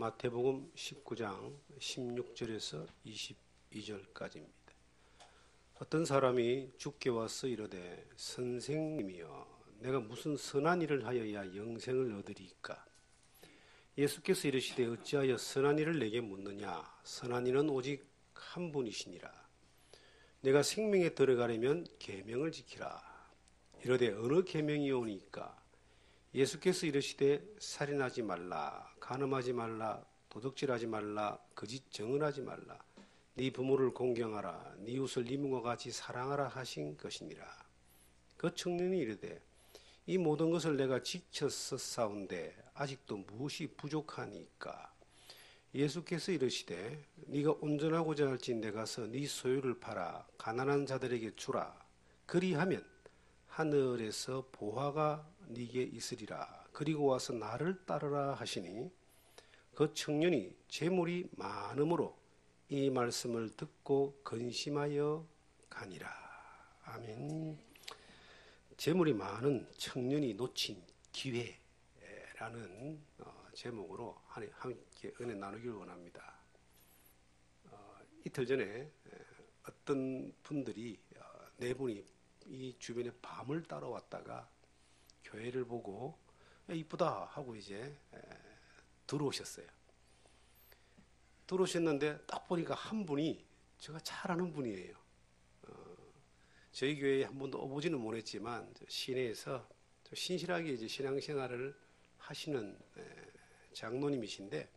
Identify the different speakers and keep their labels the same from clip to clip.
Speaker 1: 마태복음 19장 16절에서 22절까지입니다. 어떤 사람이 주께 와서 이르되 선생님이여 내가 무슨 선한 일을 하여야 영생을 얻으리이까? 예수께서 이르시되 어찌하여 선한 일을 내게 묻느냐? 선한 이는 오직 한 분이시니라. 내가 생명에 들어가려면 계명을 지키라. 이르되 어느 계명이오니까? 예수께서 이르시되 살인하지 말라, 간음하지 말라, 도둑질하지 말라, 거짓 증언하지 말라, 네 부모를 공경하라, 네 이웃을 네 몸과 같이 사랑하라 하신 것이니라. 그 청년이 이르되 이 모든 것을 내가 지켰었사온데 아직도 무엇이 부족하니까? 예수께서 이르시되 네가 온전하고자 할지 내가서 네 소유를 팔아 가난한 자들에게 주라. 그리하면 하늘에서 보화가 네게 있으리라. 그리고 와서 나를 따르라 하시니 그 청년이 재물이 많음으로 이 말씀을 듣고 근심하여 가니라. 아멘. 재물이 많은 청년이 놓친 기회라는 제목으로 함께 은혜 나누기를 원합니다. 이틀 전에 어떤 분들이 네 분이 이 주변에 밤을 따라왔다가 교회를 보고 이쁘다 하고 이제 들어오셨어요. 들어오셨는데 딱 보니까 한 분이 제가 잘 아는 분이에요. 저희 교회에 한 번도 오보지는 못했지만 시내에서 신실하게 이제 신앙생활을 하시는 장로님이신데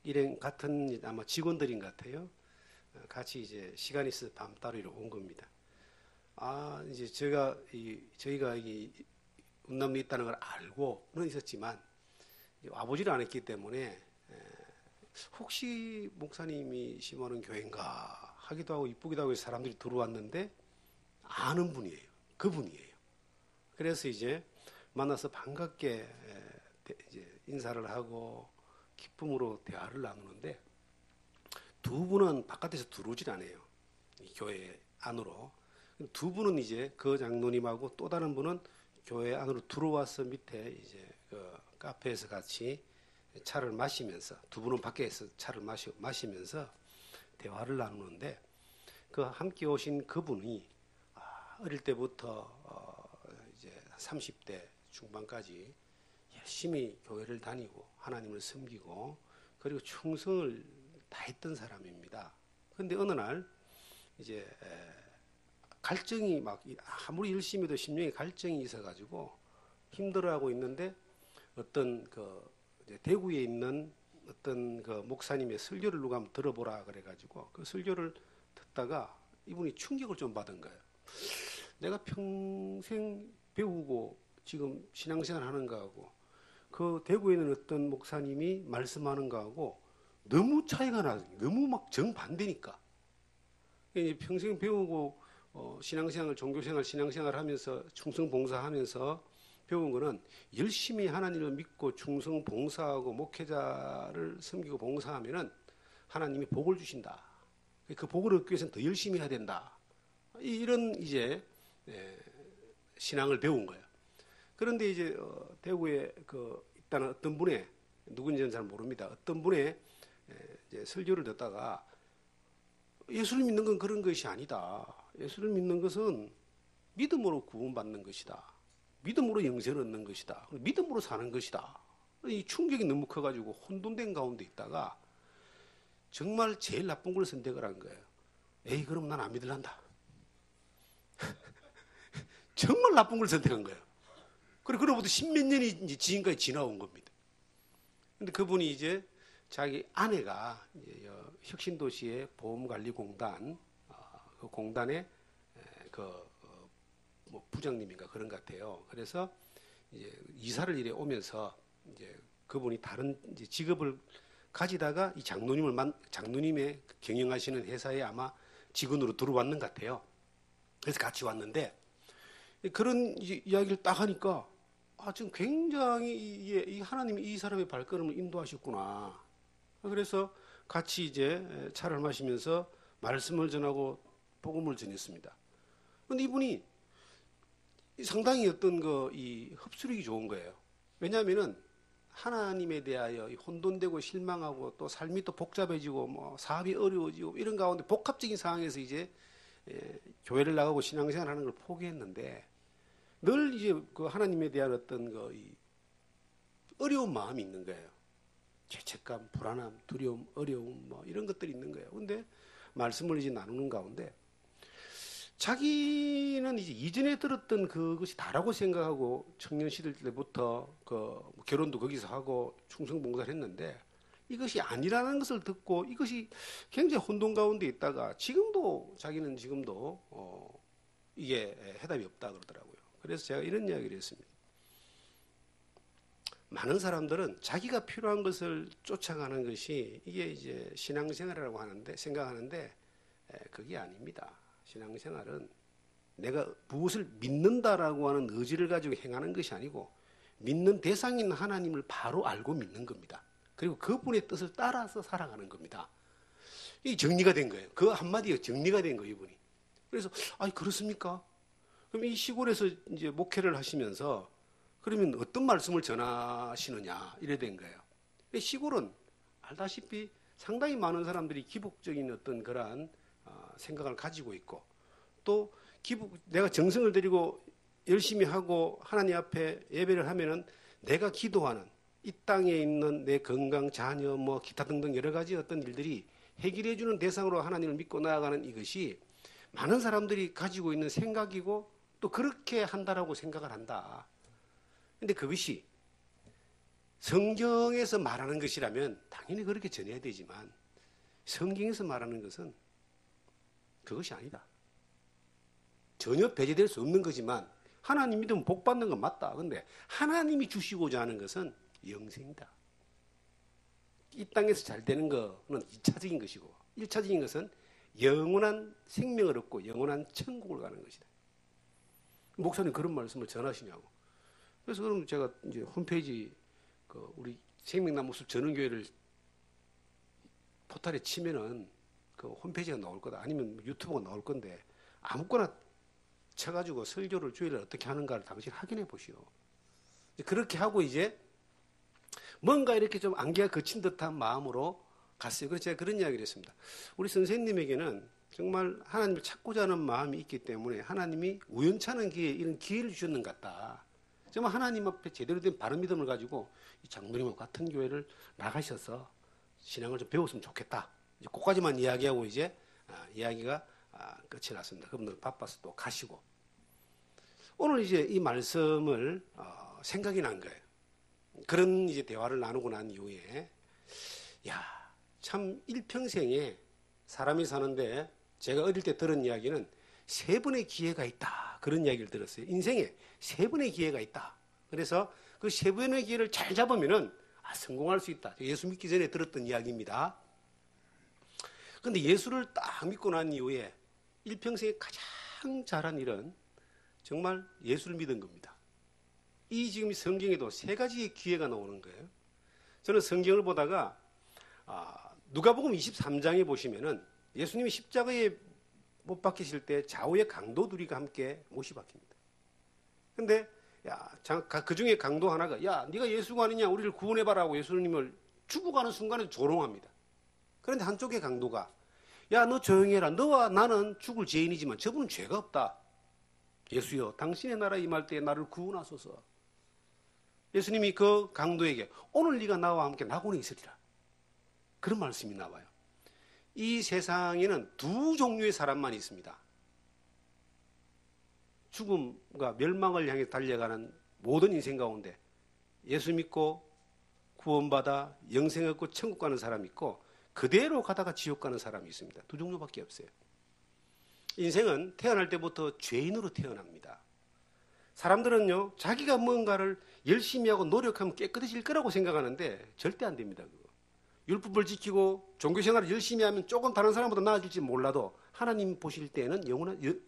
Speaker 1: 일행 같은 아마 직원들인 것 같아요. 같이 이제 시간이 있어서 밤 따르러 온 겁니다. 이제 저희가 이 운남리에 있다는 걸 알고는 있었지만 와보지를 않았기 때문에 혹시 목사님이 심어하는 교회인가 하기도 하고 이쁘기도 하고 사람들이 들어왔는데 아는 분이에요. 그분이에요. 그래서 이제 만나서 반갑게 이제 인사를 하고 기쁨으로 대화를 나누는데 두 분은 바깥에서 들어오질 않아요. 이 교회 안으로. 두 분은 이제 그 장로님하고 또 다른 분은 교회 안으로 들어와서 밑에 이제 그 카페에서 같이 차를 마시면서 두 분은 밖에서 차를 마시면서 대화를 나누는데 그 함께 오신 그분이 어릴 때부터 이제 30대 중반까지 열심히 교회를 다니고 하나님을 섬기고 그리고 충성을 다했던 사람입니다. 그런데 어느 날 이제 갈증이 막 아무리 열심히 해도 심령에 갈증이 있어가지고 힘들어하고 있는데 어떤 그 대구에 있는 어떤 그 목사님의 설교를 누가 한번 들어보라 그래가지고 그 설교를 듣다가 이분이 충격을 좀 받은 거예요. 내가 평생 배우고 지금 신앙생활 하는 거하고 그 대구에 있는 어떤 목사님이 말씀하는 거하고 너무 차이가 나요. 너무 막 정반대니까. 평생 배우고 신앙생활, 종교생활, 신앙생활 하면서 충성봉사하면서 배운 거는 열심히 하나님을 믿고 충성봉사하고 목회자를 섬기고 봉사하면은 하나님이 복을 주신다. 그 복을 얻기 위해서는 더 열심히 해야 된다. 이런 이제 신앙을 배운 거예요. 그런데 이제 대구에 있다는 어떤 분의 누군지는 잘 모릅니다. 어떤 분의 이제 설교를 듣다가 예수를 믿는 건 그런 것이 아니다. 예수를 믿는 것은 믿음으로 구원받는 것이다. 믿음으로 영생을 얻는 것이다. 믿음으로 사는 것이다. 이 충격이 너무 커가지고 혼돈된 가운데 있다가 정말 제일 나쁜 걸 선택을 한 거예요. 에이, 그럼 난 안 믿을란다. 정말 나쁜 걸 선택한 거예요. 그로부터 십몇 년이 이제 지금까지 지나온 겁니다. 근데 그분이 이제 자기 아내가 이제 혁신도시의 보험관리공단, 그 공단의 뭐 부장님인가 그런 것 같아요. 그래서 이제 이사를 이래 오면서 이제 그분이 다른 이제 직업을 가지다가 이 장로님의 경영하시는 회사에 아마 직원으로 들어왔는 것 같아요. 그래서 같이 왔는데 그런 이야기를 딱 하니까 지금 굉장히 이 하나님이 이 사람의 발걸음을 인도하셨구나. 그래서 같이 이제 차를 마시면서 말씀을 전하고 복음을 전했습니다. 그런데 이분이 상당히 어떤 이 흡수력이 좋은 거예요. 왜냐하면은 하나님에 대하여 혼돈되고 실망하고 또 삶이 또 복잡해지고 뭐 사업이 어려워지고 이런 가운데 복합적인 상황에서 이제 교회를 나가고 신앙생활하는 걸 포기했는데 늘 이제 그 하나님에 대한 어떤 이 어려운 마음이 있는 거예요. 죄책감, 불안함, 두려움, 어려움 뭐 이런 것들이 있는 거예요. 근데 말씀을 이제 나누는 가운데 자기는 이제 이전에 들었던 그것이 다라고 생각하고 청년 시절 때부터 결혼도 거기서 하고 충성봉사를 했는데 이것이 아니라는 것을 듣고 이것이 굉장히 혼돈 가운데 있다가 자기는 지금도 이게 해답이 없다 그러더라고요. 그래서 제가 이런 이야기를 했습니다. 많은 사람들은 자기가 필요한 것을 쫓아가는 것이 이게 이제 신앙생활이라고 생각하는데 그게 아닙니다. 신앙생활은 내가 무엇을 믿는다라고 하는 의지를 가지고 행하는 것이 아니고 믿는 대상인 하나님을 바로 알고 믿는 겁니다. 그리고 그분의 뜻을 따라서 살아가는 겁니다. 이 정리가 된 거예요. 그 한마디가 정리가 된 거예요, 이분이. 그래서 그렇습니까? 그럼 이 시골에서 이제 목회를 하시면서 그러면 어떤 말씀을 전하시느냐 이래 된 거예요. 시골은 알다시피 상당히 많은 사람들이 기복적인 어떤 그러한 생각을 가지고 있고 또 내가 정성을 들이고 열심히 하고 하나님 앞에 예배를 하면은 내가 기도하는 이 땅에 있는 내 건강, 자녀, 뭐 기타 등등 여러 가지 어떤 일들이 해결해 주는 대상으로 하나님을 믿고 나아가는 이것이 많은 사람들이 가지고 있는 생각이고 또 그렇게 한다라고 생각을 한다. 근데 그것이 성경에서 말하는 것이라면 당연히 그렇게 전해야 되지만 성경에서 말하는 것은 그것이 아니다. 전혀 배제될 수 없는 거지만 하나님 믿으면 복 받는 건 맞다. 근데 하나님이 주시고자 하는 것은 영생이다. 이 땅에서 잘 되는 거는 2차적인 것이고 1차적인 것은 영원한 생명을 얻고 영원한 천국을 가는 것이다. 목사님 그런 말씀을 전하시냐고. 그래서 그럼 제가 이제 홈페이지 우리 생명나무숲 전원교회를 포털에 치면은 그 홈페이지가 나올 거다. 아니면 유튜브가 나올 건데 아무거나 쳐가지고 설교를 주일에 어떻게 하는가를 당신 확인해 보시오. 그렇게 하고 이제 뭔가 이렇게 좀 안개가 거친 듯한 마음으로 갔어요. 그래서 제가 그런 이야기를 했습니다. 우리 선생님에게는 정말 하나님을 찾고자 하는 마음이 있기 때문에 하나님이 우연찮은 기회에 이런 기회를 주셨는 것 같다. 정말 하나님 앞에 제대로 된 바른 믿음을 가지고 이 장로님과 같은 교회를 나가셔서 신앙을 좀 배웠으면 좋겠다. 이제 그까지만 이야기하고 이제 이야기가 끝이 났습니다. 그분들 바빠서 또 가시고 오늘 이제 이 말씀을 생각이 난 거예요. 그런 이제 대화를 나누고 난 이후에 참 일평생에 사람이 사는데 제가 어릴 때 들은 이야기는 3번의 기회가 있다. 그런 이야기를 들었어요. 인생에 3번의 기회가 있다. 그래서 그 3번의 기회를 잘 잡으면은 성공할 수 있다. 예수 믿기 전에 들었던 이야기입니다. 그런데 예수를 딱 믿고 난 이후에 일평생에 가장 잘한 일은 정말 예수를 믿은 겁니다. 이 지금 성경에도 3가지의 기회가 나오는 거예요. 저는 성경을 보다가 누가복음 23장에 보시면은 예수님이 십자가에 못 박히실 때 좌우의 강도 둘이가 함께 못이 박힙니다. 근데 그 중에 강도 하나가 네가 예수가 아니냐 우리를 구원해봐라고 예수님을 죽어가는 순간에 조롱합니다. 그런데 한쪽의 강도가 너 조용히 해라. 너와 나는 죽을 죄인이지만 저분은 죄가 없다. 예수여 당신의 나라 임할 때 나를 구원하소서. 예수님이 그 강도에게 오늘 네가 나와 함께 낙원에 있으리라. 그런 말씀이 나와요. 이 세상에는 2 종류의 사람만 있습니다. 죽음과 멸망을 향해 달려가는 모든 인생 가운데 예수 믿고 구원받아 영생 얻고 천국 가는 사람이 있고 그대로 가다가 지옥 가는 사람이 있습니다. 2 종류밖에 없어요. 인생은 태어날 때부터 죄인으로 태어납니다. 사람들은요 자기가 뭔가를 열심히 하고 노력하면 깨끗해질 거라고 생각하는데 절대 안 됩니다. 그거. 율법을 지키고 종교생활을 열심히 하면 조금 다른 사람보다 나아질지 몰라도 하나님 보실 때는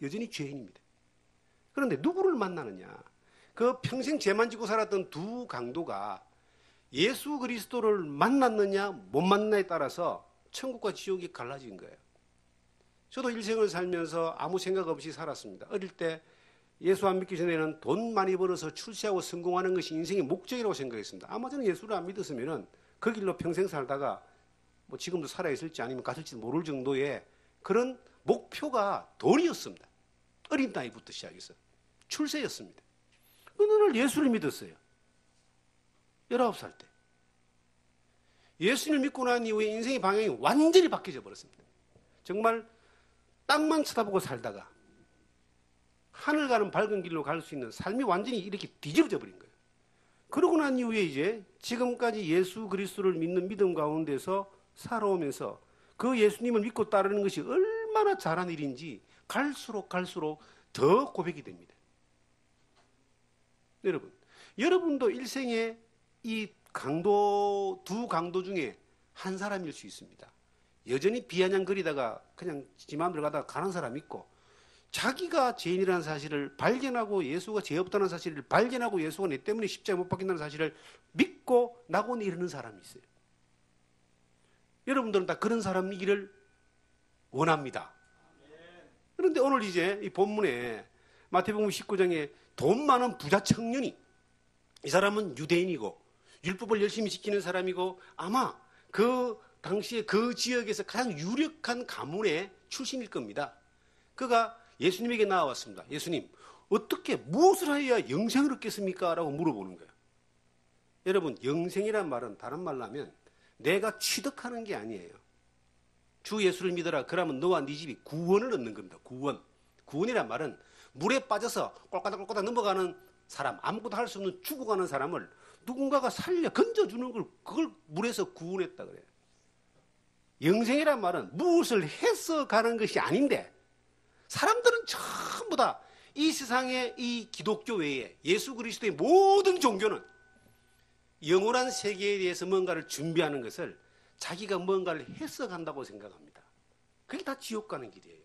Speaker 1: 여전히 죄인입니다. 그런데 누구를 만나느냐? 그 평생 죄만 지고 살았던 2 강도가 예수 그리스도를 만났느냐 못 만나에 따라서 천국과 지옥이 갈라진 거예요. 저도 일생을 살면서 아무 생각 없이 살았습니다. 어릴 때 예수 안 믿기 전에는 돈 많이 벌어서 출세하고 성공하는 것이 인생의 목적이라고 생각했습니다. 아마 저는 예수를 안 믿었으면은 그 길로 평생 살다가 뭐 지금도 살아있을지 아니면 갔을지 모를 정도의 그런 목표가 돈이었습니다. 어린 나이부터 시작해서 출세였습니다. 어느 날 예수를 믿었어요. 19살 때. 예수를 믿고 난 이후에 인생의 방향이 완전히 바뀌어져 버렸습니다. 정말 땅만 쳐다보고 살다가 하늘 가는 밝은 길로 갈 수 있는 삶이 완전히 이렇게 뒤집어져 버린 거예요. 그러고 난 이후에 이제 지금까지 예수 그리스도를 믿는 믿음 가운데서 살아오면서 그 예수님을 믿고 따르는 것이 얼마나 잘한 일인지 갈수록 더 고백이 됩니다. 여러분도 일생에 이 두 강도 중에 한 사람일 수 있습니다. 여전히 비아냥거리다가 그냥 지 마음대로 가다가 가는 사람이 있고, 자기가 죄인이라는 사실을 발견하고 예수가 죄 없다는 사실을 발견하고 예수가 내 때문에 십자가에 못 박힌다는 사실을 믿고 낙원에 이르는 사람이 있어요. 여러분들은 다 그런 사람이기를 원합니다. 그런데 오늘 이제 이 본문에 마태복음 19장에 돈 많은 부자 청년이, 이 사람은 유대인이고 율법을 열심히 지키는 사람이고 아마 그 당시에 그 지역에서 가장 유력한 가문의 출신일 겁니다. 그가 예수님에게 나와왔습니다. 예수님, 어떻게 무엇을 해야 영생을 얻겠습니까? 라고 물어보는 거예요. 여러분, 영생이란 말은 다른 말로 하면 내가 취득하는 게 아니에요. 주 예수를 믿어라. 그러면 너와 네 집이 구원을 얻는 겁니다. 구원이란 말은 물에 빠져서 꼴까닥꼴까닥 넘어가는 사람, 아무것도 할 수 없는 죽어가는 사람을 누군가가 살려 건져주는 걸, 그걸 물에서 구원했다 그래요. 영생이란 말은 무엇을 해서 가는 것이 아닌데, 사람들은 전부 다 이 세상의 이 기독교 외에 예수 그리스도의 모든 종교는 영원한 세계에 대해서 뭔가를 준비하는 것을 자기가 뭔가를 해서 간다고 생각합니다. 그게 다 지옥 가는 길이에요.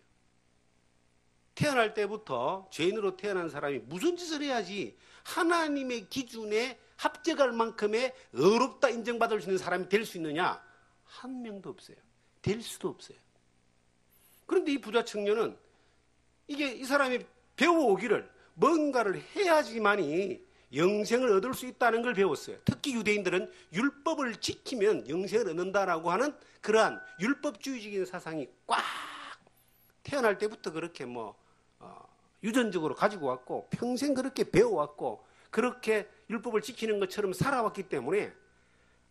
Speaker 1: 태어날 때부터 죄인으로 태어난 사람이 무슨 짓을 해야지 하나님의 기준에 합격할 만큼의 의롭다 인정받을 수 있는 사람이 될 수 있느냐? 한 명도 없어요. 될 수도 없어요. 그런데 이 부자 청년은 이 사람이 배워오기를 뭔가를 해야지만이 영생을 얻을 수 있다는 걸 배웠어요. 특히 유대인들은 율법을 지키면 영생을 얻는다라고 하는 그러한 율법주의적인 사상이 꽉 태어날 때부터 그렇게 유전적으로 가지고 왔고 평생 그렇게 배워왔고 그렇게 율법을 지키는 것처럼 살아왔기 때문에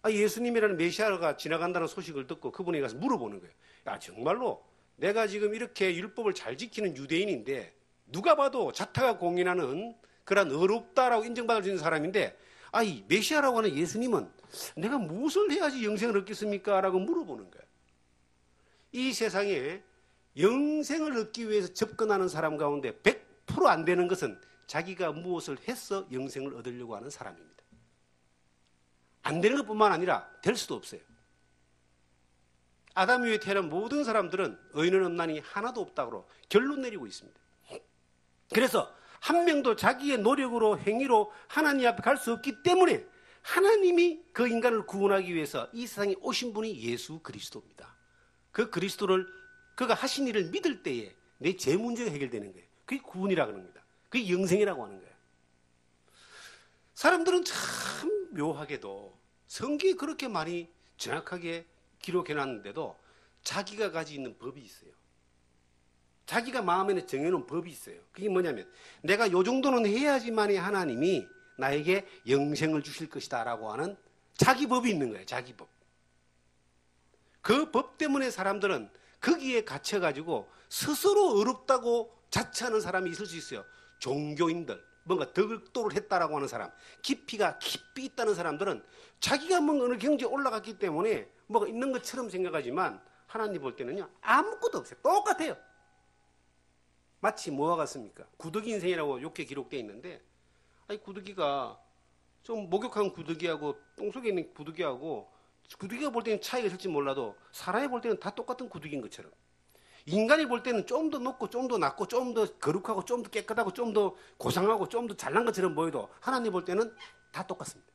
Speaker 1: 예수님이라는 메시아가 지나간다는 소식을 듣고 그분에게 가서 물어보는 거예요. 야, 정말로 내가 지금 이렇게 율법을 잘 지키는 유대인인데 누가 봐도 자타가 공인하는 그런 의롭다라고 인정받을 수 있는 사람인데 이 메시아라고 하는 예수님은 내가 무엇을 해야지 영생을 얻겠습니까? 라고 물어보는 거예요. 이 세상에 영생을 얻기 위해서 접근하는 사람 가운데 100% 안 되는 것은 자기가 무엇을 해서 영생을 얻으려고 하는 사람입니다. 안 되는 것뿐만 아니라 될 수도 없어요. 아담 이후에 태어난 모든 사람들은 의인은 없나니 하나도 없다고 결론 내리고 있습니다. 그래서 한 명도 자기의 노력으로 행위로 하나님 앞에 갈 수 없기 때문에 하나님이 그 인간을 구원하기 위해서 이 세상에 오신 분이 예수 그리스도입니다. 그 그리스도를 그가 하신 일을 믿을 때에 내 죄 문제가 해결되는 거예요. 그게 구원이라고 하는 겁니다. 그게 영생이라고 하는 거예요. 사람들은 참 묘하게도 성경이 그렇게 많이 정확하게 기록해놨는데도 자기가 가지고 있는 법이 있어요. 자기가 마음에 정해놓은 법이 있어요. 그게 뭐냐면 내가 요 정도는 해야지만이 하나님이 나에게 영생을 주실 것이다 라고 하는 자기 법이 있는 거예요. 자기 법. 그 법 때문에 사람들은 거기에 갇혀가지고 스스로 어렵다고 자처하는 사람이 있을 수 있어요. 종교인들, 뭔가 덕도를 했다라고 하는 사람, 깊이가 깊이 있다는 사람들은 자기가 뭔가 어느 경지에 올라갔기 때문에 뭐가 있는 것처럼 생각하지만 하나님 볼 때는요 아무것도 없어요. 똑같아요. 마치 뭐와 같습니까? 구더기 인생이라고 이렇게 기록되어 있는데 구더기가 좀 목욕한 구더기하고 똥속에 있는 구더기하고 구더기가 볼 때는 차이가 있을지 몰라도 사람이 볼 때는 다 똑같은 구더기인 것처럼 인간이 볼 때는 좀 더 높고 좀 더 낮고 좀 더 거룩하고 좀 더 깨끗하고 좀 더 고상하고 좀 더 잘난 것처럼 보여도 하나님 볼 때는 다 똑같습니다.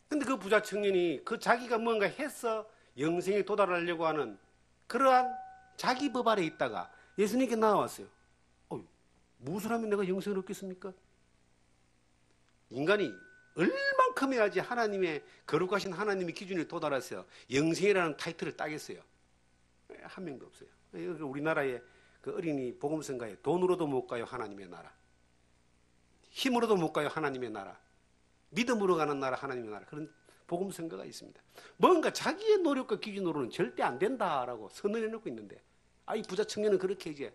Speaker 1: 근데 그 부자 청년이 그 자기가 뭔가 해서 영생에 도달하려고 하는 그러한 자기 법 아래 있다가 예수님께 나와왔어요. 무엇을 하면 내가 영생을 얻겠습니까? 인간이 얼만큼 해야지 하나님의 거룩하신 하나님의 기준에 도달해서 영생이라는 타이틀을 따겠어요? 한 명도 없어요. 우리나라의 그 어린이 복음성가에 돈으로도 못 가요 하나님의 나라, 힘으로도 못 가요 하나님의 나라, 믿음으로 가는 나라 하나님의 나라, 그런 복음성가가 있습니다. 뭔가 자기의 노력과 기준으로는 절대 안 된다라고 선언해 놓고 있는데, 이 부자 청년은 그렇게 이제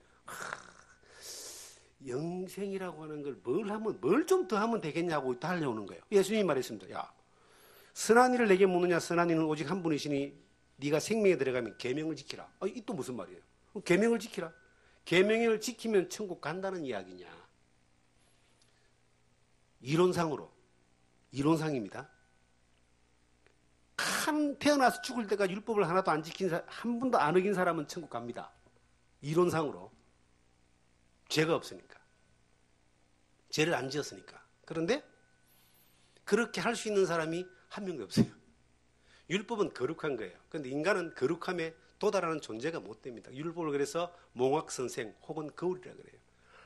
Speaker 1: 영생이라고 하는 걸 뭘 좀 더 하면 되겠냐고 달려오는 거예요. 예수님이 말했습니다. 야, 선한 이를 내게 묻느냐? 선한 이는 오직 한 분이시니 네가 생명에 들어가면 계명을 지키라. 이 또 무슨 말이에요? 계명을 지키라. 계명을 지키면 천국 간다는 이야기냐? 이론상입니다. 태어나서 죽을 때까지 율법을 하나도 안 지킨 한 번도 안 어긴 사람은 천국 갑니다. 이론상으로. 죄가 없으니까. 죄를 안 지었으니까. 그런데 그렇게 할 수 있는 사람이 한 명도 없어요. 율법은 거룩한 거예요. 그런데 인간은 거룩함에 도달하는 존재가 못 됩니다. 율법을 그래서 몽학선생 혹은 거울이라 그래요.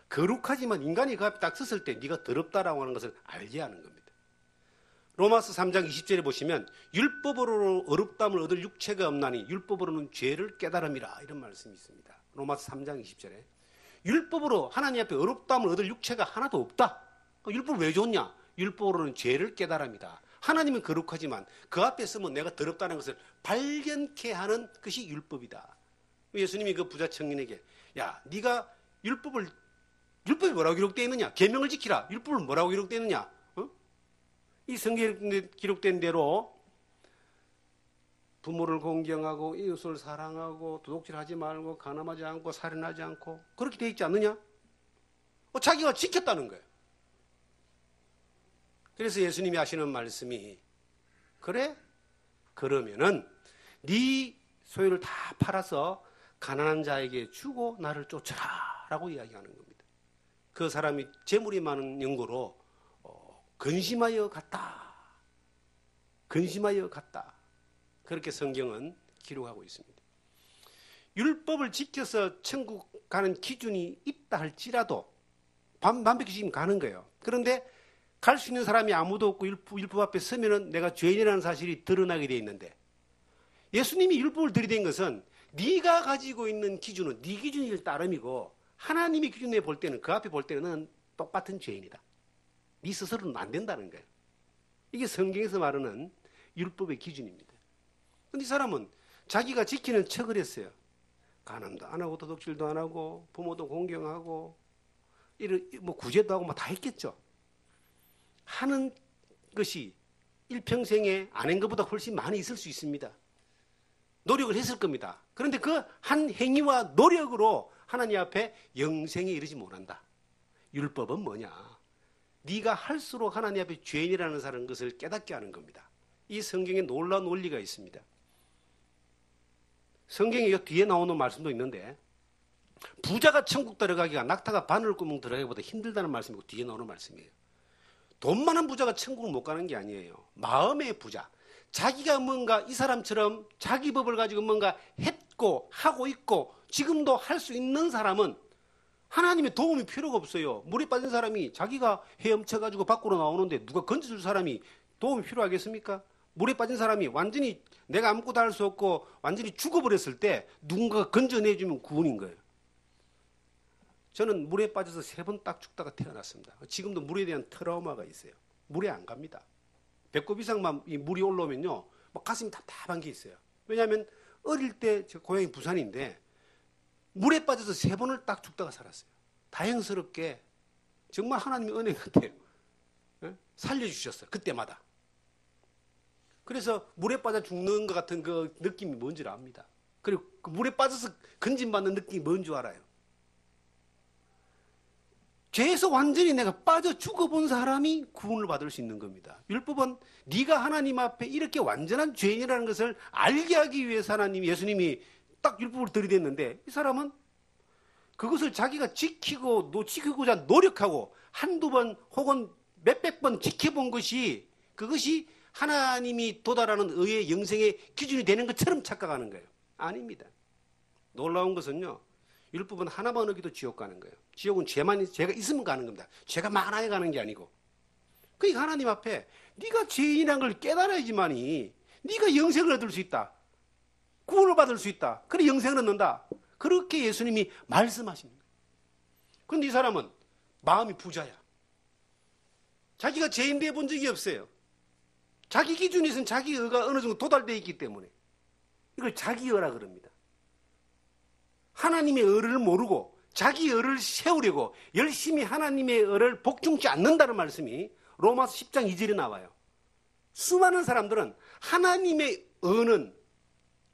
Speaker 1: 거룩하지만 인간이 그 앞에 딱 섰을 때 네가 더럽다라고 하는 것을 알게 하는 겁니다. 로마서 3장 20절에 보시면 율법으로 어렵담을 얻을 육체가 없나니 율법으로는 죄를 깨달음이라, 이런 말씀이 있습니다. 로마서 3장 20절에 율법으로 하나님 앞에 어렵담을 얻을 육체가 하나도 없다. 율법을 왜 줬냐? 율법으로는 죄를 깨달음이다. 하나님은 거룩하지만 그 앞에 서면 내가 더럽다는 것을 발견케 하는 것이 율법이다. 예수님이 그 부자 청년에게, 야, 네가 율법이 뭐라고 기록되어 있느냐? 계명을 지키라. 율법을 뭐라고 기록되어 있느냐? 이 성경에 기록된 대로 부모를 공경하고 이웃을 사랑하고 도둑질하지 말고 간음하지 않고 살인하지 않고 그렇게 되어 있지 않느냐? 자기가 지켰다는 거예요. 그래서 예수님이 하시는 말씀이, 그래? 그러면은 네 소유를 다 팔아서 가난한 자에게 주고 나를 쫓아라 라고 이야기하는 겁니다. 그 사람이 재물이 많은 연고로 근심하여 갔다. 그렇게 성경은 기록하고 있습니다. 율법을 지켜서 천국 가는 기준이 있다 할지라도 반백이 지금 가는 거예요. 그런데 갈 수 있는 사람이 아무도 없고 율법 앞에 서면은 내가 죄인이라는 사실이 드러나게 되어 있는데, 예수님이 율법을 들이댄 것은 네가 가지고 있는 기준은 네 기준일 따름이고 하나님의 기준에 볼 때는, 그 앞에 볼 때는 똑같은 죄인이다. 네 스스로는 안 된다는 거예요. 이게 성경에서 말하는 율법의 기준입니다. 그런데 이 사람은 자기가 지키는 척을 했어요. 간음도 안 하고 도둑질도 안 하고 부모도 공경하고 구제도 하고 다 했겠죠. 하는 것이 일평생에 안 한 것보다 훨씬 많이 있을 수 있습니다. 노력을 했을 겁니다. 그런데 그 한 행위와 노력으로 하나님 앞에 영생에 이르지 못한다. 율법은 뭐냐? 네가 할수록 하나님 앞에 죄인이라는 사람 것을 깨닫게 하는 겁니다. 이 성경에 놀라운 원리가 있습니다. 성경에 이 뒤에 나오는 말씀도 있는데, 부자가 천국 들어가기가 낙타가 바늘구멍 들어가기보다 힘들다는 말씀이고 뒤에 나오는 말씀이에요. 돈 많은 부자가 천국을 못 가는 게 아니에요. 마음의 부자, 자기가 뭔가 이 사람처럼 자기 법을 가지고 뭔가 했고 하고 있고 지금도 할 수 있는 사람은 하나님의 도움이 필요가 없어요. 물에 빠진 사람이 자기가 헤엄쳐가지고 밖으로 나오는데 누가 건져줄 사람이 도움이 필요하겠습니까? 물에 빠진 사람이 완전히 내가 아무것도 할 수 없고 완전히 죽어버렸을 때 누군가가 건져내주면 구원인 거예요. 저는 물에 빠져서 3번 딱 죽다가 태어났습니다. 지금도 물에 대한 트라우마가 있어요. 물에 안 갑니다. 배꼽 이상만 이 물이 올라오면요, 막 가슴이 답답한 게 있어요. 왜냐하면 어릴 때 제 고향이 부산인데 물에 빠져서 3번을 딱 죽다가 살았어요. 다행스럽게 정말 하나님의 은혜 같아요. 살려주셨어요. 그때마다. 그래서 물에 빠져 죽는 것 같은 그 느낌이 뭔지 압니다. 그리고 그 물에 빠져서 건진받는 느낌이 뭔 줄 알아요. 죄에서 완전히 내가 빠져 죽어본 사람이 구원을 받을 수 있는 겁니다. 율법은 네가 하나님 앞에 이렇게 완전한 죄인이라는 것을 알게 하기 위해서 예수님이 딱 율법을 들이댔는데, 이 사람은 그것을 자기가 지키고자 노력하고 한두 번 혹은 몇백 번 지켜본 것이, 그것이 하나님이 도달하는 의의 영생의 기준이 되는 것처럼 착각하는 거예요. 아닙니다. 놀라운 것은요, 율법은 하나만 어기도 지옥 가는 거예요. 지옥은 죄가 있으면 가는 겁니다. 죄가 많아야 가는 게 아니고. 그러니까 하나님 앞에 네가 죄인이라는 걸 깨달아야지만이 네가 영생을 얻을 수 있다. 구원을 받을 수 있다. 그래 영생을 얻는다. 그렇게 예수님이 말씀하시는 거예요. 그런데 이 사람은 마음이 부자야. 자기가 죄인 돼 본 적이 없어요. 자기 기준에서는 자기 의가 어느 정도 도달되어 있기 때문에 이걸 자기 의라 그럽니다. 하나님의 의를 모르고 자기 의를 세우려고 열심히 하나님의 의를 복종치 않는다는 말씀이 로마서 10장 2절에 나와요. 수많은 사람들은 하나님의 의는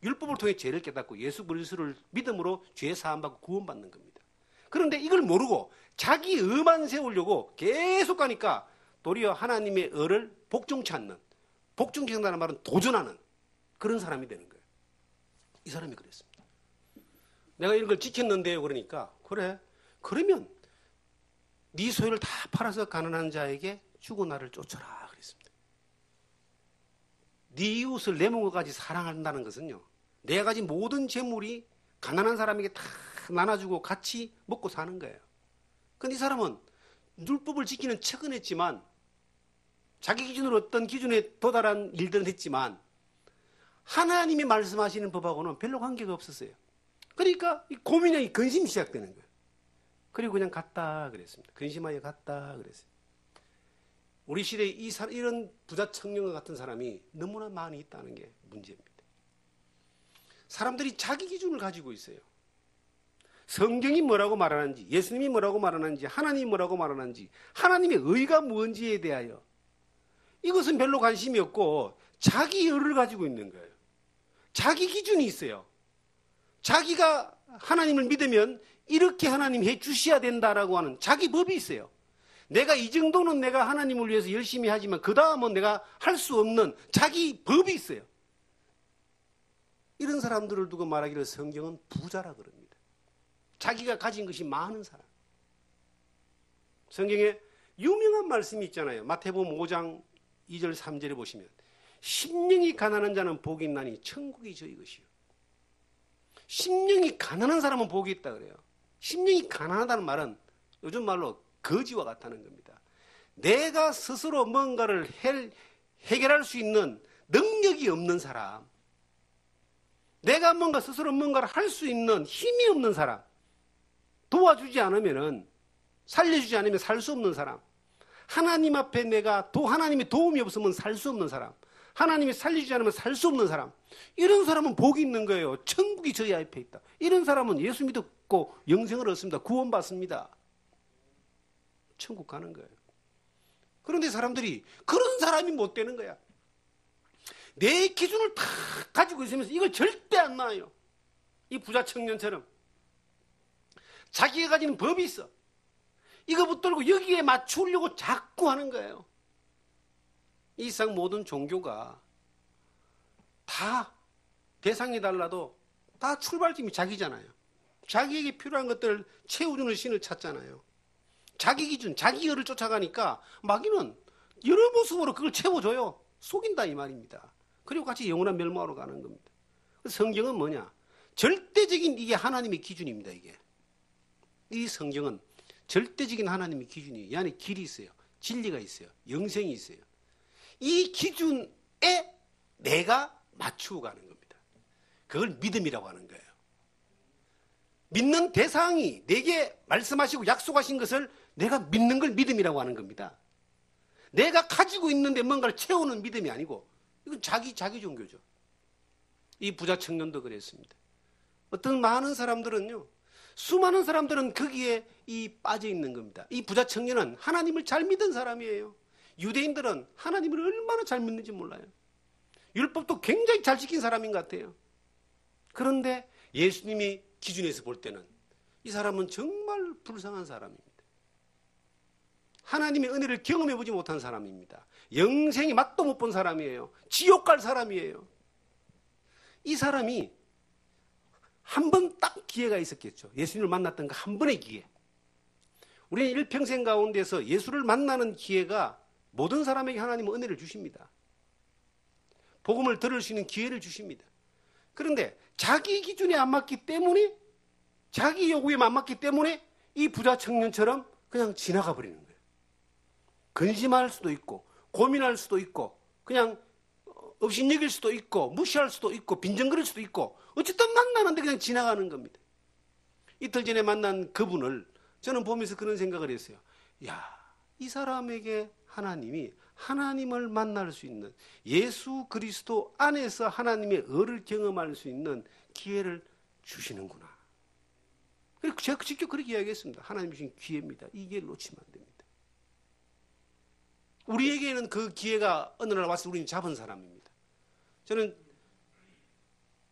Speaker 1: 율법을 통해 죄를 깨닫고 예수 그리스도를 믿음으로 죄 사함받고 구원받는 겁니다. 그런데 이걸 모르고 자기 의만 세우려고 계속 가니까 도리어 하나님의 의를 복종치 않는, 복종치 않는다는 말은 도전하는 그런 사람이 되는 거예요. 이 사람이 그랬습니다. 내가 이런 걸 지켰는데요. 그러니까 그래 그러면 네 소유를 다 팔아서 가난한 자에게 주고 나를 쫓아라 그랬습니다. 네 이웃을 내 몸과 같이 사랑한다는 것은요, 내가 가진 모든 재물이 가난한 사람에게 다 나눠주고 같이 먹고 사는 거예요. 그런데 이 사람은 율법을 지키는 척은 했지만 자기 기준으로 어떤 기준에 도달한 일들은 했지만 하나님이 말씀하시는 법하고는 별로 관계가 없었어요. 그러니까 이 고민이 근심이 시작되는 거예요. 그리고 그냥 갔다 그랬습니다. 근심하여 갔다 그랬어요. 우리 시대에 이런 부자 청년과 같은 사람이 너무나 많이 있다는 게 문제입니다. 사람들이 자기 기준을 가지고 있어요. 성경이 뭐라고 말하는지, 예수님이 뭐라고 말하는지, 하나님이 뭐라고 말하는지, 하나님의 의가 뭔지에 대하여 이것은 별로 관심이 없고 자기 의를 가지고 있는 거예요. 자기 기준이 있어요. 자기가 하나님을 믿으면 이렇게 하나님 해 주셔야 된다라고 하는 자기 법이 있어요. 내가 이 정도는 내가 하나님을 위해서 열심히 하지만 그 다음은 내가 할 수 없는 자기 법이 있어요. 이런 사람들을 두고 말하기를 성경은 부자라 그럽니다. 자기가 가진 것이 많은 사람. 성경에 유명한 말씀이 있잖아요. 마태복음 5장 2절 3절에 보시면 심령이 가난한 자는 복이 있나니 천국이 저희 것이요. 심령이 가난한 사람은 복이 있다 그래요. 심령이 가난하다는 말은 요즘 말로 거지와 같다는 겁니다. 내가 스스로 뭔가를 해결할 수 있는 능력이 없는 사람, 내가 스스로 뭔가를 할 수 있는 힘이 없는 사람, 도와주지 않으면, 살려주지 않으면 살 수 없는 사람, 하나님 앞에 하나님의 도움이 없으면 살 수 없는 사람, 하나님이 살려주지 않으면 살 수 없는 사람, 이런 사람은 복이 있는 거예요. 천국이 저희 앞에 있다. 이런 사람은 예수 믿고 영생을 얻습니다. 구원받습니다. 천국 가는 거예요. 그런데 사람들이 그런 사람이 못 되는 거야. 내 기준을 다 가지고 있으면서 이걸 절대 안 나와요. 이 부자 청년처럼 자기가 가지는 법이 있어. 이거 붙들고 여기에 맞추려고 자꾸 하는 거예요. 이 세상 모든 종교가 다 대상이 달라도 다 출발점이 자기잖아요. 자기에게 필요한 것들을 채워주는 신을 찾잖아요. 자기 기준, 자기 의를 쫓아가니까 마귀는 여러 모습으로 그걸 채워줘요. 속인다 이 말입니다. 그리고 같이 영원한 멸망으로 가는 겁니다. 성경은 뭐냐? 절대적인 이게 하나님의 기준입니다. 이게. 이 성경은 절대적인 하나님의 기준이에요. 이 안에 길이 있어요. 진리가 있어요. 영생이 있어요. 이 기준에 내가 맞추고 가는 겁니다. 그걸 믿음이라고 하는 거예요. 믿는 대상이 내게 말씀하시고 약속하신 것을 내가 믿는 걸 믿음이라고 하는 겁니다. 내가 가지고 있는데 뭔가를 채우는 믿음이 아니고 이건 자기 종교죠. 이 부자 청년도 그랬습니다. 어떤 많은 사람들은요, 수많은 사람들은 거기에 빠져 있는 겁니다. 이 부자 청년은 하나님을 잘 믿은 사람이에요. 유대인들은 하나님을 얼마나 잘 믿는지 몰라요. 율법도 굉장히 잘 지킨 사람인 것 같아요. 그런데 예수님이 기준에서 볼 때는 이 사람은 정말 불쌍한 사람입니다. 하나님의 은혜를 경험해보지 못한 사람입니다. 영생의 맛도 못 본 사람이에요. 지옥 갈 사람이에요. 이 사람이 한 번 딱 기회가 있었겠죠. 예수님을 만났던 그 한 번의 기회. 우리는 일평생 가운데서 예수를 만나는 기회가 모든 사람에게 하나님은 은혜를 주십니다. 복음을 들을 수 있는 기회를 주십니다. 그런데 자기 기준에 안 맞기 때문에 자기 요구에 맞맞기 때문에 이 부자 청년처럼 그냥 지나가 버리는 거예요. 근심할 수도 있고 고민할 수도 있고 그냥 업신여길 수도 있고 무시할 수도 있고 빈정거릴 수도 있고 어쨌든 만나는데 그냥 지나가는 겁니다. 이틀 전에 만난 그분을 저는 보면서 그런 생각을 했어요. 야, 이 사람에게 하나님이 하나님을 만날 수 있는, 예수 그리스도 안에서 하나님의 의를 경험할 수 있는 기회를 주시는구나. 그리고 제가 직접 그렇게 이야기했습니다. 하나님 주신 기회입니다. 이 기회를 놓치면 안 됩니다. 우리에게는 그 기회가 어느 날 와서 우리는 잡은 사람입니다. 저는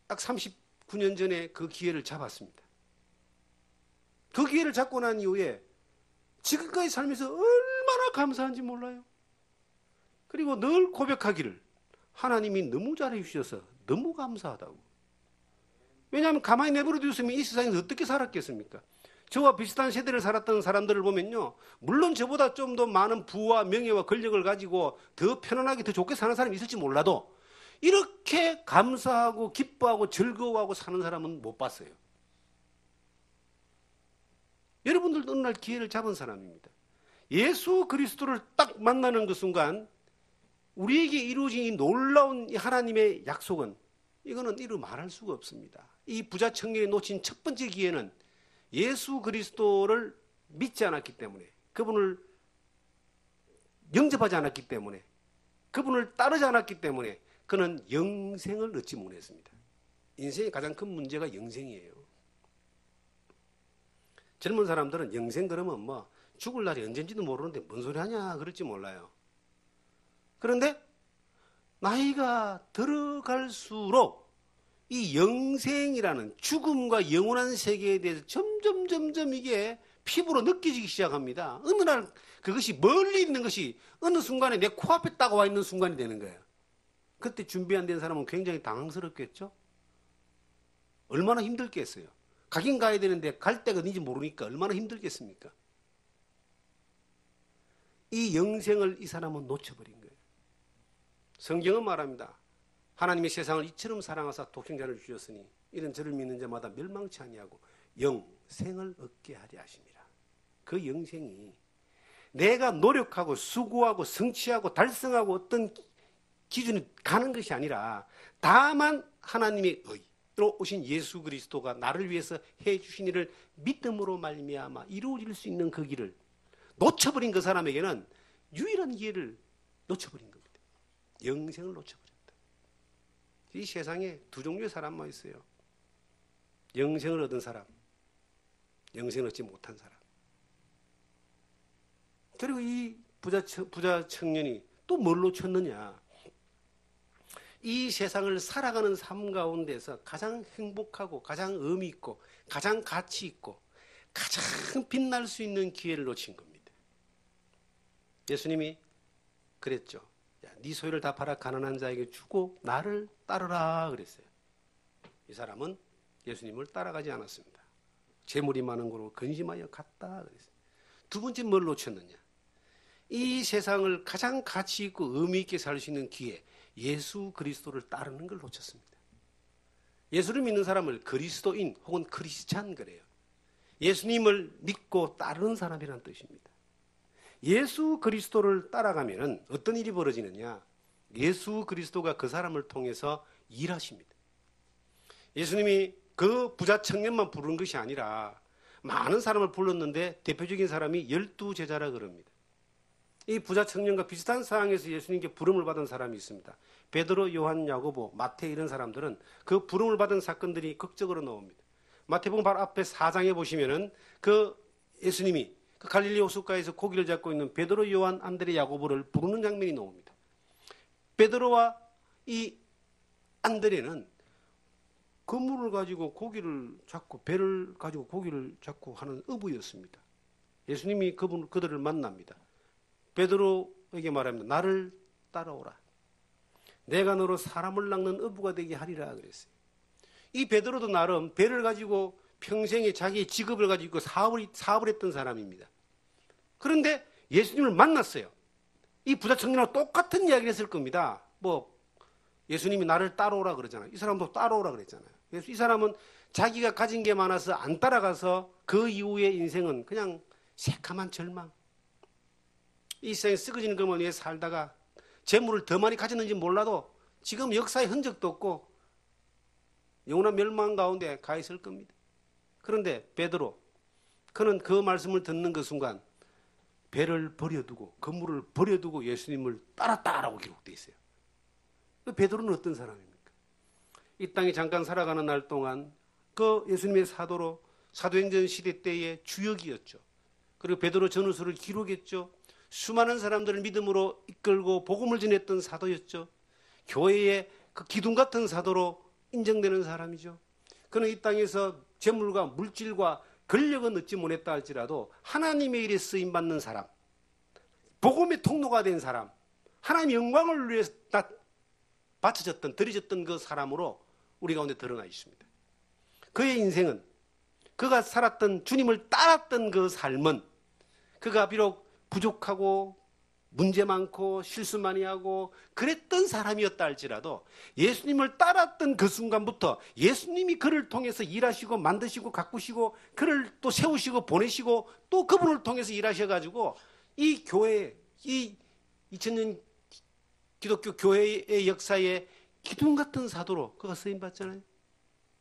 Speaker 1: 딱 39년 전에 그 기회를 잡았습니다. 그 기회를 잡고 난 이후에 지금까지 살면서 얼마나 감사한지 몰라요. 그리고 늘 고백하기를 하나님이 너무 잘해 주셔서 너무 감사하다고. 왜냐하면 가만히 내버려 두었으면 이 세상에서 어떻게 살았겠습니까? 저와 비슷한 세대를 살았던 사람들을 보면요, 물론 저보다 좀 더 많은 부와 명예와 권력을 가지고 더 편안하게 더 좋게 사는 사람이 있을지 몰라도 이렇게 감사하고 기뻐하고 즐거워하고 사는 사람은 못 봤어요. 여러분들도 어느 날 기회를 잡은 사람입니다. 예수 그리스도를 딱 만나는 그 순간 우리에게 이루어진 이 놀라운 하나님의 약속은, 이거는 이루 말할 수가 없습니다. 이 부자 청년이 놓친 첫 번째 기회는 예수 그리스도를 믿지 않았기 때문에, 그분을 영접하지 않았기 때문에, 그분을 따르지 않았기 때문에 그는 영생을 얻지 못했습니다. 인생의 가장 큰 문제가 영생이에요. 젊은 사람들은 영생 그러면 뭐 죽을 날이 언젠지도 모르는데 뭔 소리 하냐 그럴지 몰라요. 그런데 나이가 들어갈수록 이 영생이라는 죽음과 영원한 세계에 대해서 점점 이게 피부로 느껴지기 시작합니다. 어느 날 그것이 멀리 있는 것이 어느 순간에 내 코앞에 딱 와 있는 순간이 되는 거예요. 그때 준비 안 된 사람은 굉장히 당황스럽겠죠? 얼마나 힘들겠어요? 가긴 가야 되는데 갈 데가 어딘지 모르니까 얼마나 힘들겠습니까? 이 영생을 이 사람은 놓쳐버린 거예요. 성경은 말합니다. 하나님의 세상을 이처럼 사랑하사 독생자를 주셨으니 이는 저를 믿는 자마다 멸망치 아니하고 영생을 얻게 하려 하심이라. 그 영생이 내가 노력하고 수고하고 성취하고 달성하고 어떤 기준이 가는 것이 아니라 다만 하나님의 의로 오신 예수 그리스도가 나를 위해서 해주신 일을 믿음으로 말미암아 이루어질 수 있는 그 길을 놓쳐버린 그 사람에게는 유일한 기회를 놓쳐버린 겁니다. 영생을 놓쳐버렸다. 이 세상에 두 종류의 사람만 있어요. 영생을 얻은 사람, 영생을 얻지 못한 사람. 그리고 이 부자 청년이 또 뭘 놓쳤느냐? 이 세상을 살아가는 삶 가운데서 가장 행복하고 가장 의미 있고 가장 가치 있고 가장 빛날 수 있는 기회를 놓친 겁니다. 예수님이 그랬죠. 야, 네 소유를 다 팔아 가난한 자에게 주고 나를 따르라 그랬어요. 이 사람은 예수님을 따라가지 않았습니다. 재물이 많은 거로 근심하여 갔다 그랬어요. 두 번째 뭘 놓쳤느냐? 이 세상을 가장 가치 있고 의미 있게 살 수 있는 기회, 예수 그리스도를 따르는 걸 놓쳤습니다. 예수를 믿는 사람을 그리스도인 혹은 크리스찬 그래요. 예수님을 믿고 따르는 사람이라는 뜻입니다. 예수 그리스도를 따라가면 어떤 일이 벌어지느냐? 예수 그리스도가 그 사람을 통해서 일하십니다. 예수님이 그 부자 청년만 부른 것이 아니라 많은 사람을 불렀는데 대표적인 사람이 12제자라 그럽니다. 이 부자 청년과 비슷한 상황에서 예수님께 부름을 받은 사람이 있습니다. 베드로, 요한, 야고보, 마태 이런 사람들은 그 부름을 받은 사건들이 극적으로 나옵니다. 마태복음 바로 앞에 4장에 보시면은 그 예수님이 그 갈릴리 호숫가에서 고기를 잡고 있는 베드로, 요한, 안드레, 야고보를 부르는 장면이 나옵니다. 베드로와 이 안드레는 그물을 가지고 고기를 잡고 배를 가지고 고기를 잡고 하는 어부였습니다. 예수님이 그들을 만납니다. 베드로에게 말합니다. 나를 따라오라. 내가 너로 사람을 낚는 어부가 되게 하리라 그랬어요. 이 베드로도 나름 배를 가지고 평생에 자기의 직업을 가지고 사업을 했던 사람입니다. 그런데 예수님을 만났어요. 이 부자 청년하고 똑같은 이야기를 했을 겁니다. 뭐 예수님이 나를 따라오라 그러잖아요. 이 사람도 따라오라 그랬잖아요. 이 사람은 자기가 가진 게 많아서 안 따라가서 그 이후의 인생은 그냥 새카만 절망. 이 세상에 썩어지는 것만 위해 살다가 재물을 더 많이 가졌는지 몰라도 지금 역사의 흔적도 없고 영원한 멸망 가운데 가 있을 겁니다. 그런데 베드로, 그는 그 말씀을 듣는 그 순간 배를 버려두고 건물을 버려두고 예수님을 따랐다라고 기록되어 있어요. 베드로는 어떤 사람입니까? 이 땅에 잠깐 살아가는 날 동안 그 예수님의 사도로 사도행전 시대 때의 주역이었죠. 그리고 베드로 전후서를 기록했죠. 수많은 사람들을 믿음으로 이끌고 복음을 전했던 사도였죠. 교회의 그 기둥 같은 사도로 인정되는 사람이죠. 그는 이 땅에서 재물과 물질과 권력은 얻지 못했다 할지라도 하나님의 일에 쓰임받는 사람, 복음의 통로가 된 사람, 하나님의 영광을 위해서 바쳐졌던, 드려졌던 그 사람으로 우리 가운데 드러나 있습니다. 그의 인생은, 그가 살았던, 주님을 따랐던 그 삶은, 그가 비록 부족하고 문제 많고 실수 많이 하고 그랬던 사람이었다 할지라도 예수님을 따랐던 그 순간부터 예수님이 그를 통해서 일하시고 만드시고 가꾸시고 그를 또 세우시고 보내시고 또 그분을 통해서 일하셔가지고 이 교회, 이 2000년 기독교 교회의 역사에 기둥 같은 사도로 그가 쓰임받잖아요.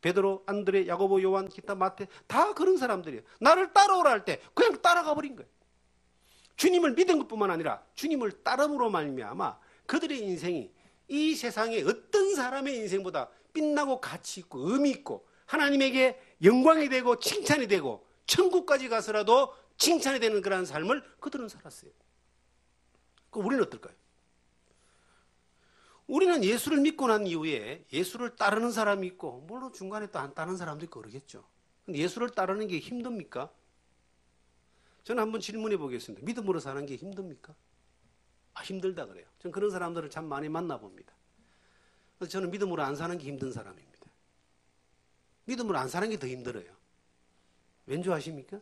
Speaker 1: 베드로, 안드레, 야고보, 요한, 기타, 마태 다 그런 사람들이에요. 나를 따라오라 할 때 그냥 따라가 버린 거예요. 주님을 믿은 것뿐만 아니라 주님을 따름으로 말미암아 그들의 인생이 이 세상의 어떤 사람의 인생보다 빛나고 가치 있고 의미 있고 하나님에게 영광이 되고 칭찬이 되고 천국까지 가서라도 칭찬이 되는 그러한 삶을 그들은 살았어요. 그럼 우리는 어떨까요? 우리는 예수를 믿고 난 이후에 예수를 따르는 사람이 있고 물론 중간에 또 안 따르는 사람도 있고 그러겠죠. 근데 예수를 따르는 게 힘듭니까? 저는 한번 질문해 보겠습니다. 믿음으로 사는 게 힘듭니까? 힘들다 그래요. 저는 그런 사람들을 참 많이 만나봅니다. 그래서 저는 믿음으로 안 사는 게 힘든 사람입니다. 믿음으로 안 사는 게 더 힘들어요. 왠지 아십니까?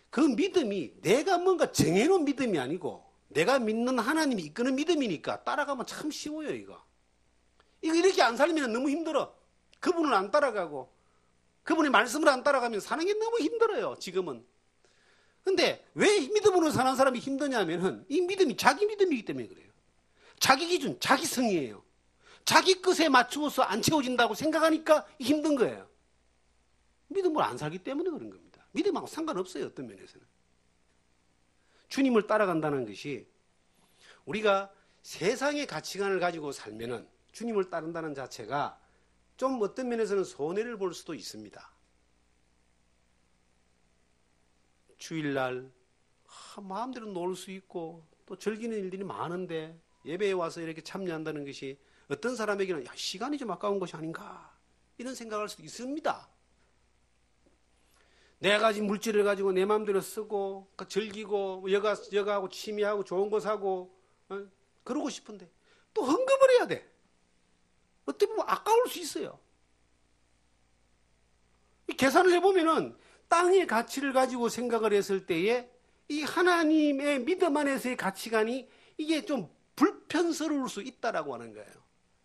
Speaker 1: 그 믿음이 내가 뭔가 정해놓은 믿음이 아니고 내가 믿는 하나님이 이끄는 믿음이니까 따라가면 참 쉬워요. 이거 이렇게 안 살면 너무 힘들어. 그분을 안 따라가고 그분의 말씀을 안 따라가면 사는 게 너무 힘들어요. 지금은. 근데 왜 믿음으로 사는 사람이 힘드냐면은 이 믿음이 자기 믿음이기 때문에 그래요. 자기 기준, 자기 성이에요. 자기 것에 맞추어서 안 채워진다고 생각하니까 힘든 거예요. 믿음으로 안 살기 때문에 그런 겁니다. 믿음하고 상관없어요. 어떤 면에서는. 주님을 따라간다는 것이 우리가 세상의 가치관을 가지고 살면은 주님을 따른다는 자체가 좀 어떤 면에서는 손해를 볼 수도 있습니다. 주일날 마음대로 놀 수 있고 또 즐기는 일들이 많은데 예배에 와서 이렇게 참여한다는 것이 어떤 사람에게는 시간이 좀 아까운 것이 아닌가 이런 생각할 수도 있습니다. 내가 가진 물질을 가지고 내 마음대로 쓰고 즐기고 여가하고 취미하고 좋은 거 사고 그러고 싶은데 또 헌금을 해야 돼. 어떻게 보면 아까울 수 있어요. 계산을 해보면은 땅의 가치를 가지고 생각을 했을 때에 이 하나님의 믿음 안에서의 가치관이 이게 좀 불편스러울 수 있다라고 하는 거예요.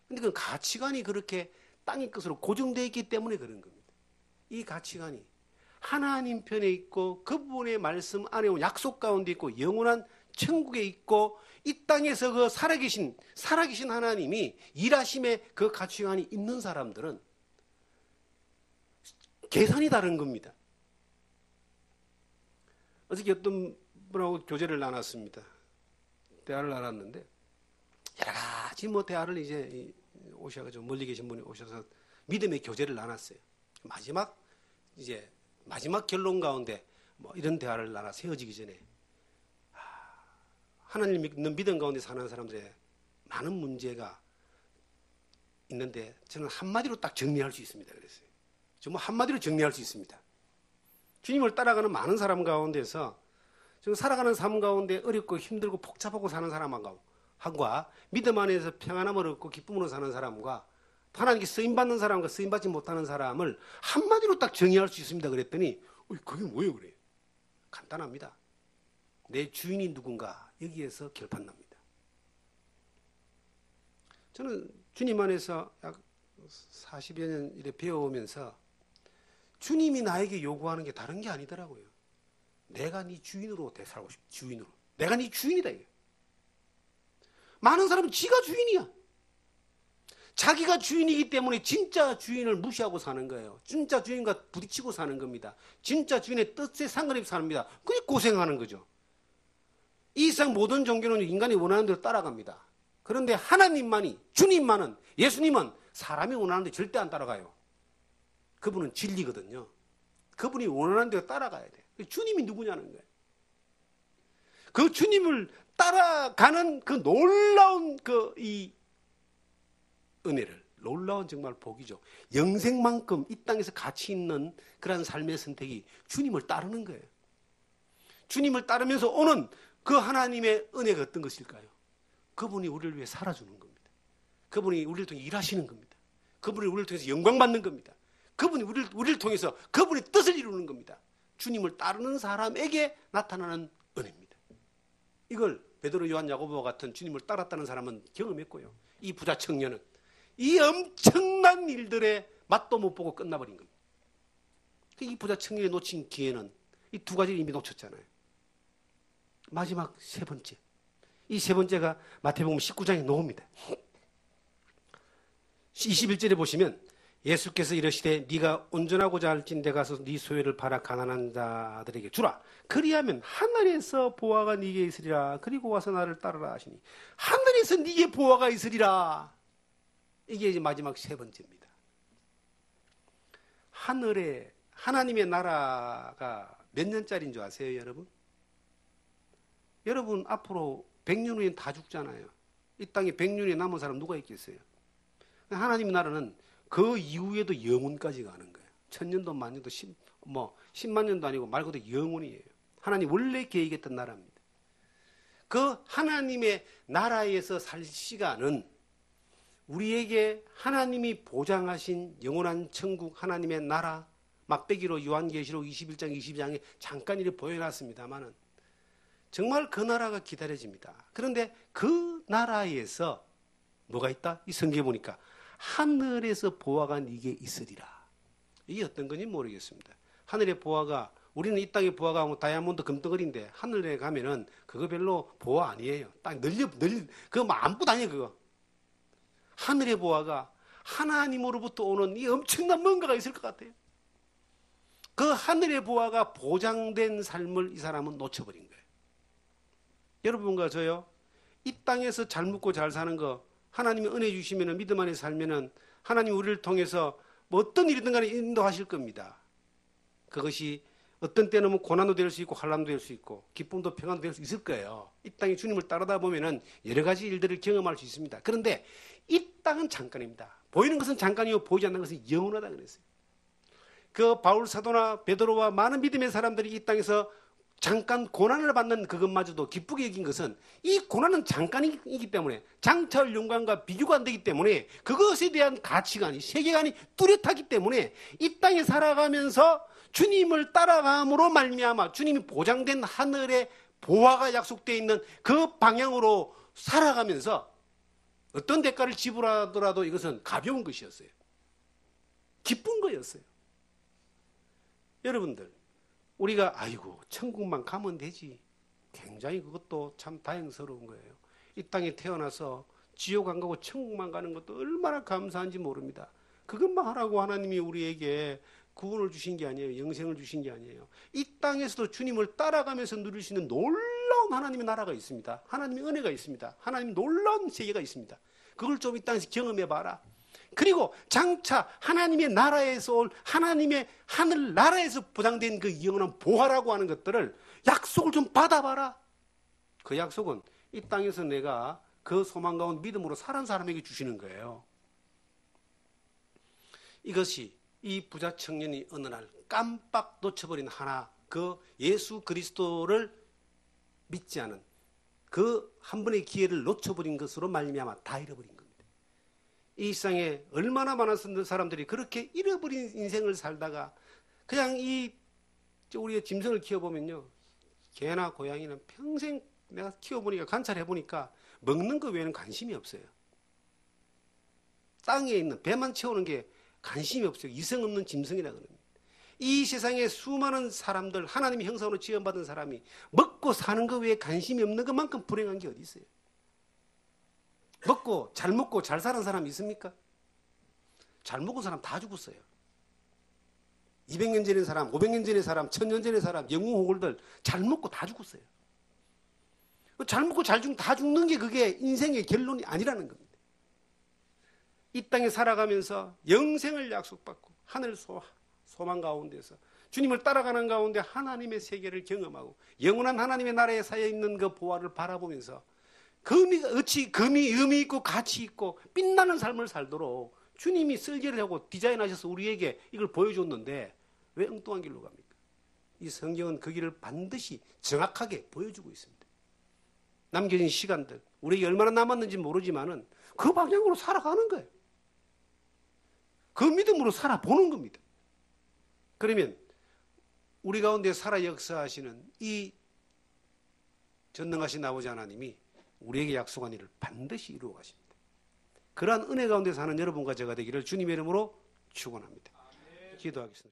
Speaker 1: 근데 그 가치관이 그렇게 땅의 것으로 고정되어 있기 때문에 그런 겁니다. 이 가치관이 하나님 편에 있고 그분의 말씀 안에 약속 가운데 있고 영원한 천국에 있고 이 땅에서 그 살아계신 하나님이 일하심에 그 가치관이 있는 사람들은 계산이 다른 겁니다. 어저께 어떤 분하고 교제를 나눴습니다. 대화를 나눴는데 여러 가지 대화를 이제 오셔가지고 멀리 계신 분이 오셔서 믿음의 교제를 나눴어요. 마지막 결론 가운데 이런 대화를 나눠서 헤어지기 전에 하나님 믿는 믿음 가운데 사는 사람들의 많은 문제가 있는데 저는 한마디로 딱 정리할 수 있습니다. 그랬어요. 정말 한마디로 정리할 수 있습니다. 주님을 따라가는 많은 사람 가운데서 지금 살아가는 삶 가운데 어렵고 힘들고 복잡하고 사는 사람과 믿음 안에서 평안함을 얻고 기쁨으로 사는 사람과 하나님께 쓰임받는 사람과 쓰임받지 못하는 사람을 한마디로 딱 정의할 수 있습니다. 그랬더니 그게 뭐예요? 그래. 간단합니다. 내 주인이 누군가 여기에서 결판납니다. 저는 주님 안에서 약 40여 년 이래 배워오면서 주님이 나에게 요구하는 게 다른 게 아니더라고요. 내가 네 주인으로 살고 싶어. 주인으로. 내가 네 주인이다. 이게. 많은 사람은 지가 주인이야. 자기가 주인이기 때문에 진짜 주인을 무시하고 사는 거예요. 진짜 주인과 부딪히고 사는 겁니다. 진짜 주인의 뜻에 상관없이 삽니다. 그게 고생하는 거죠. 이 세상 모든 종교는 인간이 원하는 대로 따라갑니다. 그런데 하나님만이, 주님만은, 예수님은 사람이 원하는 데 절대 안 따라가요. 그분은 진리거든요. 그분이 원하는 대로 따라가야 돼. 주님이 누구냐는 거예요. 그 주님을 따라가는 그 놀라운 이 은혜를, 놀라운 정말 복이죠. 영생만큼 이 땅에서 가치 있는 그런 삶의 선택이 주님을 따르는 거예요. 주님을 따르면서 오는 그 하나님의 은혜가 어떤 것일까요? 그분이 우리를 위해 살아주는 겁니다. 그분이 우리를 통해 일하시는 겁니다. 그분이 우리를 통해서 영광 받는 겁니다. 그분이 우리를 통해서 그분의 뜻을 이루는 겁니다. 주님을 따르는 사람에게 나타나는 은혜입니다. 이걸 베드로, 요한, 야고보와 같은 주님을 따랐다는 사람은 경험했고요. 이 부자 청년은 이 엄청난 일들에 맛도 못 보고 끝나버린 겁니다. 이 부자 청년이 놓친 기회는 이 두 가지를 이미 놓쳤잖아요. 마지막 세 번째. 이 세 번째가 마태복음 19장에 나옵니다. 21절에 보시면 예수께서 이르시되 네가 온전하고자 할진 데 가서 네 소유를 팔아 가난한 자들에게 주라. 그리하면 하늘에서 보화가 네게 있으리라. 그리고 와서 나를 따르라 하시니 하늘에서 네게 보화가 있으리라. 이게 이제 마지막 세 번째입니다. 하늘에 하나님의 나라가 몇 년짜리인 줄 아세요, 여러분? 여러분 앞으로 100년 후엔 다 죽잖아요. 이 땅에 100년이 남은 사람 누가 있겠어요? 하나님의 나라는 그 이후에도 영원까지 가는 거예요. 1000년도 만년도 10만 년도 아니고 말 그대로 영원이에요. 하나님 원래 계획했던 나라입니다. 그 하나님의 나라에서 살 시간은 우리에게 하나님이 보장하신 영원한 천국 하나님의 나라 막배기로 요한계시록 21장 22장에 잠깐 이렇게 보여놨습니다만은 정말 그 나라가 기다려집니다. 그런데 그 나라에서 뭐가 있다? 이 성경에 보니까 하늘에서 보화가 네게 있으리라. 이게 어떤 건지 모르겠습니다. 하늘의 보화가, 우리는 이 땅의 보화가 뭐 다이아몬드 금덩어리인데 하늘에 가면은 그거 별로 보화 아니에요. 딱 그거 뭐 안 뿌다녀 그거. 하늘의 보화가 하나님으로부터 오는 이 엄청난 뭔가가 있을 것 같아요. 그 하늘의 보화가 보장된 삶을 이 사람은 놓쳐버린 거예요. 여러분과 저요, 이 땅에서 잘 먹고 잘 사는 거, 하나님이 은혜 주시면 믿음 안에 살면은 하나님 우리를 통해서 뭐 어떤 일이든 간에 인도하실 겁니다. 그것이 어떤 때는 뭐 고난도 될 수 있고 환난도 될 수 있고 기쁨도 평안도 될 수 있을 거예요. 이 땅에 주님을 따르다 보면은 여러 가지 일들을 경험할 수 있습니다. 그런데 이 땅은 잠깐입니다. 보이는 것은 잠깐이요 보이지 않는 것은 영원하다 그랬어요. 그 바울 사도나 베드로와 많은 믿음의 사람들이 이 땅에서 잠깐 고난을 받는 그것마저도 기쁘게 여긴 것은 이 고난은 잠깐이기 때문에 장차올 영광과 비교가 안 되기 때문에 그것에 대한 가치관이 세계관이 뚜렷하기 때문에 이 땅에 살아가면서 주님을 따라감으로 말미암아 주님이 보장된 하늘의 보화가 약속되어 있는 그 방향으로 살아가면서 어떤 대가를 지불하더라도 이것은 가벼운 것이었어요. 기쁜 거였어요. 여러분들, 우리가 아이고 천국만 가면 되지, 굉장히 그것도 참 다행스러운 거예요. 이 땅에 태어나서 지옥 안 가고 천국만 가는 것도 얼마나 감사한지 모릅니다. 그것만 하라고 하나님이 우리에게 구원을 주신 게 아니에요. 영생을 주신 게 아니에요. 이 땅에서도 주님을 따라가면서 누릴 수 있는 놀라운 하나님의 나라가 있습니다. 하나님의 은혜가 있습니다. 하나님의 놀라운 세계가 있습니다. 그걸 좀 이 땅에서 경험해봐라. 그리고 장차 하나님의 나라에서 올 하나님의 하늘 나라에서 보장된 그 영원한 보화라고 하는 것들을 약속을 좀 받아봐라. 그 약속은 이 땅에서 내가 그 소망 가운데 믿음으로 살아온 사람에게 주시는 거예요. 이것이 이 부자 청년이 어느 날 깜빡 놓쳐버린 하나, 그 예수 그리스도를 믿지 않은 그 한 번의 기회를 놓쳐버린 것으로 말미암아 다 잃어버린 겁니다. 이 세상에 얼마나 많은 사람들이 그렇게 잃어버린 인생을 살다가 그냥 우리의 짐승을 키워보면요, 개나 고양이는 평생 내가 키워보니까 관찰해보니까 먹는 거 외에는 관심이 없어요. 땅에 있는 배만 채우는 게 관심이 없어요. 이성 없는 짐승이라 그럽니다. 이 세상에 수많은 사람들, 하나님의 형상으로 지원받은 사람이 먹고 사는 것 외에 관심이 없는 것만큼 불행한 게 어디 있어요? 잘 먹고 잘 사는 사람 있습니까? 잘 먹은 사람 다 죽었어요. 200년 전의 사람, 500년 전의 사람, 1000년 전의 사람, 영웅 호걸들 잘 먹고 다 죽었어요. 잘 먹고 다 죽는 게 그게 인생의 결론이 아니라는 겁니다. 이 땅에 살아가면서 영생을 약속받고 하늘 소망 가운데서 주님을 따라가는 가운데 하나님의 세계를 경험하고 영원한 하나님의 나라에 쌓여 있는 그 보화를 바라보면서 금이 의미 있고 가치 있고 빛나는 삶을 살도록 주님이 설계를 하고 디자인하셔서 우리에게 이걸 보여줬는데 왜 엉뚱한 길로 갑니까? 이 성경은 그 길을 반드시 정확하게 보여주고 있습니다. 남겨진 시간들, 우리에게 얼마나 남았는지 모르지만은 그 방향으로 살아가는 거예요. 그 믿음으로 살아보는 겁니다. 그러면 우리 가운데 살아 역사하시는 이 전능하신 아버지 하나님이 우리에게 약속한 일을 반드시 이루어 가십니다. 그러한 은혜 가운데 사는 여러분과 제가 되기를 주님의 이름으로 축원합니다. 기도하겠습니다.